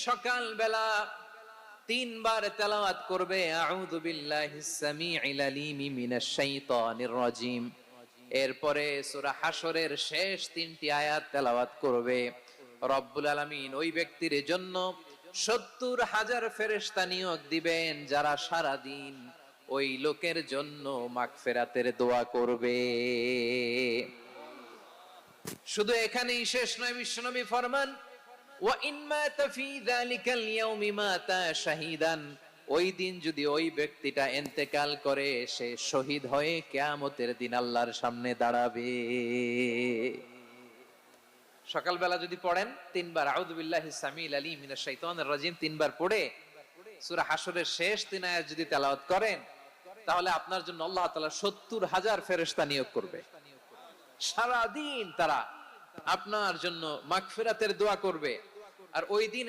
সকাল বেলা তিনবার তেলাওয়াত করবে আউযু বিল্লাহিস সামিউল আলিম মিনাশ শাইতানির রাজিম। এরপরে সূরা হাশরের শেষ তিনটি আয়াত তেলাওয়াত করবে। রব্বুল আলামিন ওই ব্যক্তির জন্য ৭০,০০০ ফেরেশতা নিয়োগ দিবেন যারা সারা দিন ওই লোকের জন্য মাগফিরাতের দোয়া করবে। শুধু এখানেই শেষ নয়, বিশ্বনবী ফরমান ওয়া ইন মাতা ফি যালিকাল ইয়াউমি মাতা শাহীদান, ওই দিন যদি ওই ব্যক্তিটা ইন্তেকাল করে সে শহীদ হয়ে কিয়ামতের দিন আল্লাহর সামনে দাঁড়াবে। সকালবেলা যদি পড়েন তিনবার আউযু বিল্লাহিস সামিউল আলিম মিনাশ শাইতানির রাজিম তিনবার পড়ে সূরা হাশরের শেষ তিন আয়াত যদি তেলাওয়াত করেন, তাহলে আপনার জন্য আল্লাহ তাআলা ৭০,০০০ ফেরেশতা নিয়োগ করবে। সারা দিন তারা আপনার জন্য মাগফিরাতের দোয়া করবে। আর ওই দিন